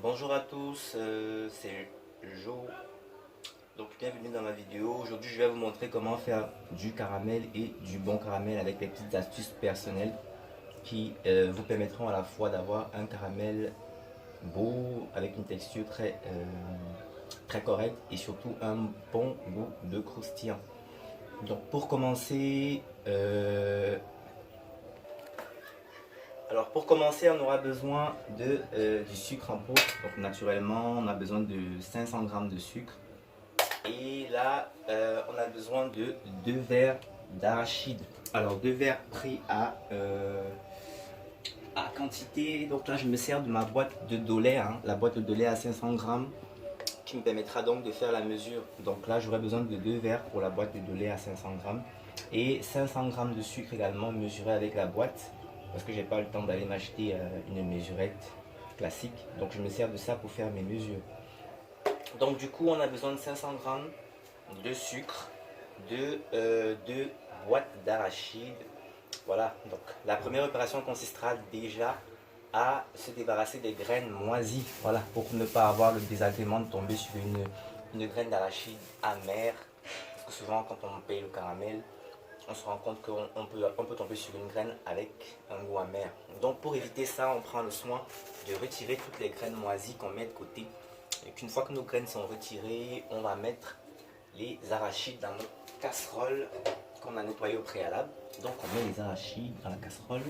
Bonjour à tous, c'est Jo. Donc bienvenue dans ma vidéo. Aujourd'hui je vais vous montrer comment faire du caramel et du bon caramel avec des petites astuces personnelles qui vous permettront à la fois d'avoir un caramel beau avec une texture très correcte et surtout un bon goût de croustillant. Donc pour commencer, on aura besoin du sucre en poudre. Donc naturellement, on a besoin de 500 g de sucre. Et là, on a besoin de 2 verres d'arachide. Alors 2 verres pris à quantité. Donc là, je me sers de ma boîte de Dolay, la boîte de Dolay à 500 g qui me permettra donc de faire la mesure. Donc là, j'aurai besoin de 2 verres pour la boîte de Dolay à 500 g. Et 500 g de sucre également mesuré avec la boîte. Parce que j'ai pas le temps d'aller m'acheter une mesurette classique, donc je me sers de ça pour faire mes mesures. Donc du coup on a besoin de 500 g de sucre, de 2 boîtes d'arachide. Voilà, donc la première opération consistera déjà à se débarrasser des graines moisies, voilà, pour ne pas avoir le désagrément de tomber sur une graine d'arachide amère, parce que souvent quand on paye le caramel, on se rend compte qu'on peut tomber sur une graine avec un goût amer. Donc pour éviter ça, on prend le soin de retirer toutes les graines moisies qu'on met de côté. Et qu'une fois que nos graines sont retirées, on va mettre les arachides dans notre casserole qu'on a nettoyée au préalable. Donc on met les arachides dans la casserole.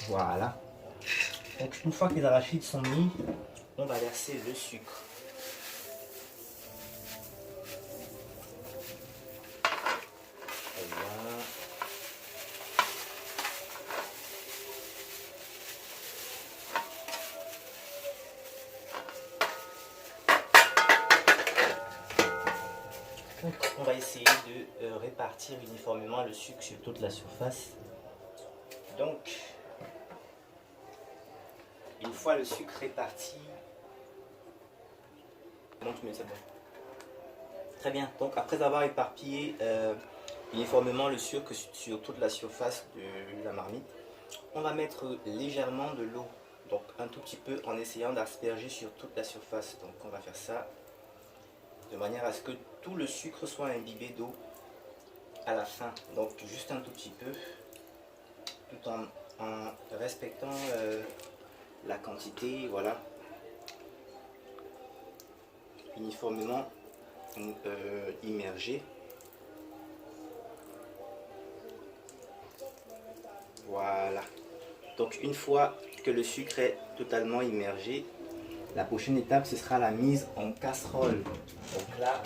Voilà. Donc une fois que les arachides sont mis, on va verser le sucre. Donc, on va essayer de répartir uniformément le sucre sur toute la surface. Donc, une fois le sucre réparti, c'est bon. Très bien. Donc, après avoir éparpillé uniformément le sucre sur toute la surface de la marmite, on va mettre légèrement de l'eau. Donc, un tout petit peu en essayant d'asperger sur toute la surface. Donc, on va faire ça de manière à ce que tout le sucre soit imbibé d'eau à la fin. Donc juste un tout petit peu, tout en respectant la quantité, voilà, uniformément immergé. Voilà. Donc une fois que le sucre est totalement immergé, la prochaine étape, ce sera la mise en casserole. Donc là,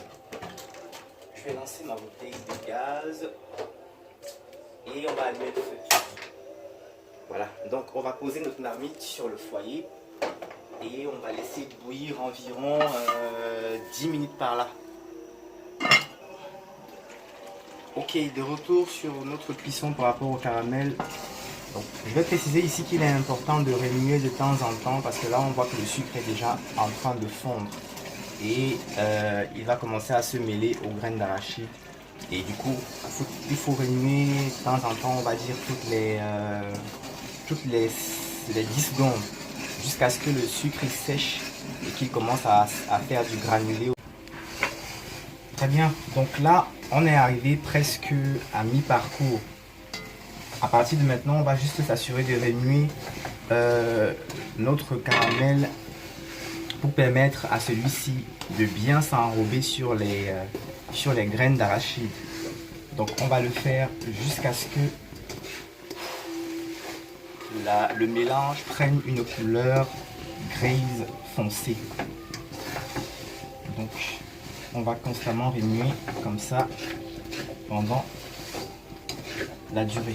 je vais lancer ma bouteille de gaz et on va allumer le feu. Voilà, donc on va poser notre marmite sur le foyer et on va laisser bouillir environ 10 minutes par là. Ok, de retour sur notre cuisson par rapport au caramel. Donc, je vais préciser ici qu'il est important de remuer de temps en temps parce que là on voit que le sucre est déjà en train de fondre et il va commencer à se mêler aux graines d'arachide et du coup il faut remuer de temps en temps, on va dire toutes les 10 secondes jusqu'à ce que le sucre sèche et qu'il commence à faire du granulé. Très bien, donc là on est arrivé presque à mi-parcours. À partir de maintenant, on va juste s'assurer de remuer notre caramel pour permettre à celui-ci de bien s'enrober sur les graines d'arachide. Donc on va le faire jusqu'à ce que le mélange prenne une couleur grise foncée. Donc on va constamment remuer comme ça pendant la durée.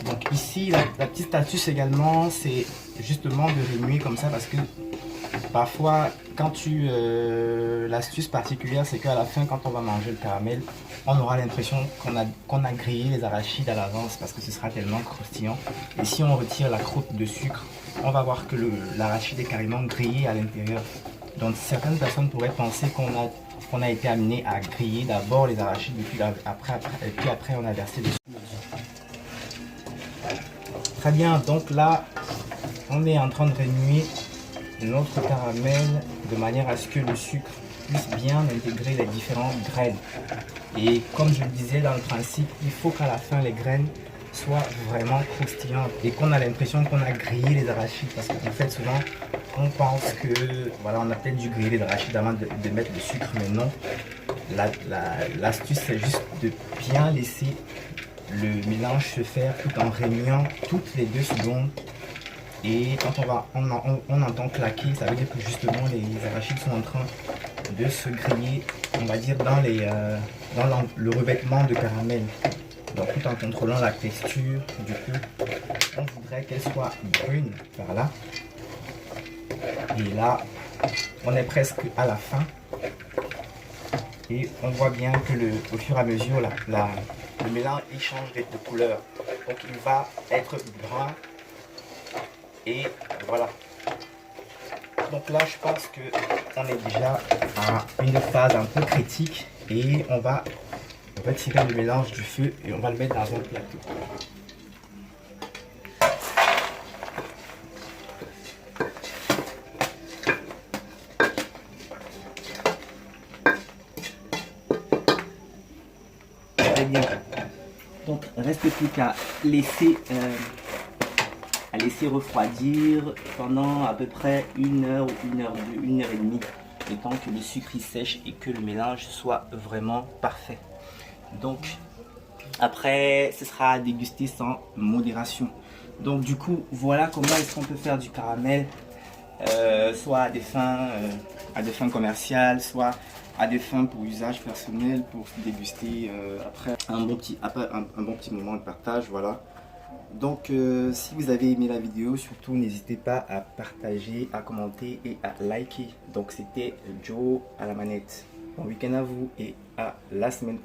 Donc ici la petite astuce également, c'est justement de remuer comme ça parce que parfois quand l'astuce particulière, c'est qu'à la fin, quand on va manger le caramel, on aura l'impression qu'on a grillé les arachides à l'avance parce que ce sera tellement croustillant. Et si on retire la croûte de sucre, on va voir que l'arachide est carrément grillé à l'intérieur. Donc certaines personnes pourraient penser qu'on a été amené à griller d'abord les arachides, et puis après on a versé dessus. Très bien, donc là on est en train de remuer notre caramel de manière à ce que le sucre puisse bien intégrer les différentes graines. Et comme je le disais dans le principe, il faut qu'à la fin les graines soient vraiment croustillantes et qu'on a l'impression qu'on a grillé les arachides, parce qu'en fait souvent on pense que voilà, on a peut-être dû griller les arachides avant de mettre le sucre, mais non. L'astuce c'est juste de bien laisser le mélange se faire tout en remuant toutes les 2 secondes. Et quand on entend claquer, ça veut dire que justement les arachides sont en train de se griller, on va dire, dans le revêtement de caramel. Donc tout en contrôlant la texture, du coup, on voudrait qu'elle soit brune par là. Et là, on est presque à la fin. Et on voit bien que au fur et à mesure, le mélange il change de couleur. Donc il va être brun. Et voilà. Donc là, je pense qu'on est déjà à une phase un peu critique. Et on va retirer le mélange du feu et on va le mettre dans un plateau. Très bien. Donc, reste plus qu'à laisser refroidir pendant à peu près 1 heure ou 1 heure et demie, le temps que le sucre il sèche et que le mélange soit vraiment parfait. Donc après ce sera à déguster sans modération. Donc du coup voilà comment est-ce qu'on peut faire du caramel, soit à des fins commerciales, soit à des fins pour usage personnel, pour déguster après un bon petit moment de partage. Voilà. Donc si vous avez aimé la vidéo, surtout n'hésitez pas à partager, à commenter et à liker. Donc c'était Joe à la manette. Bon week-end à vous et à la semaine prochaine.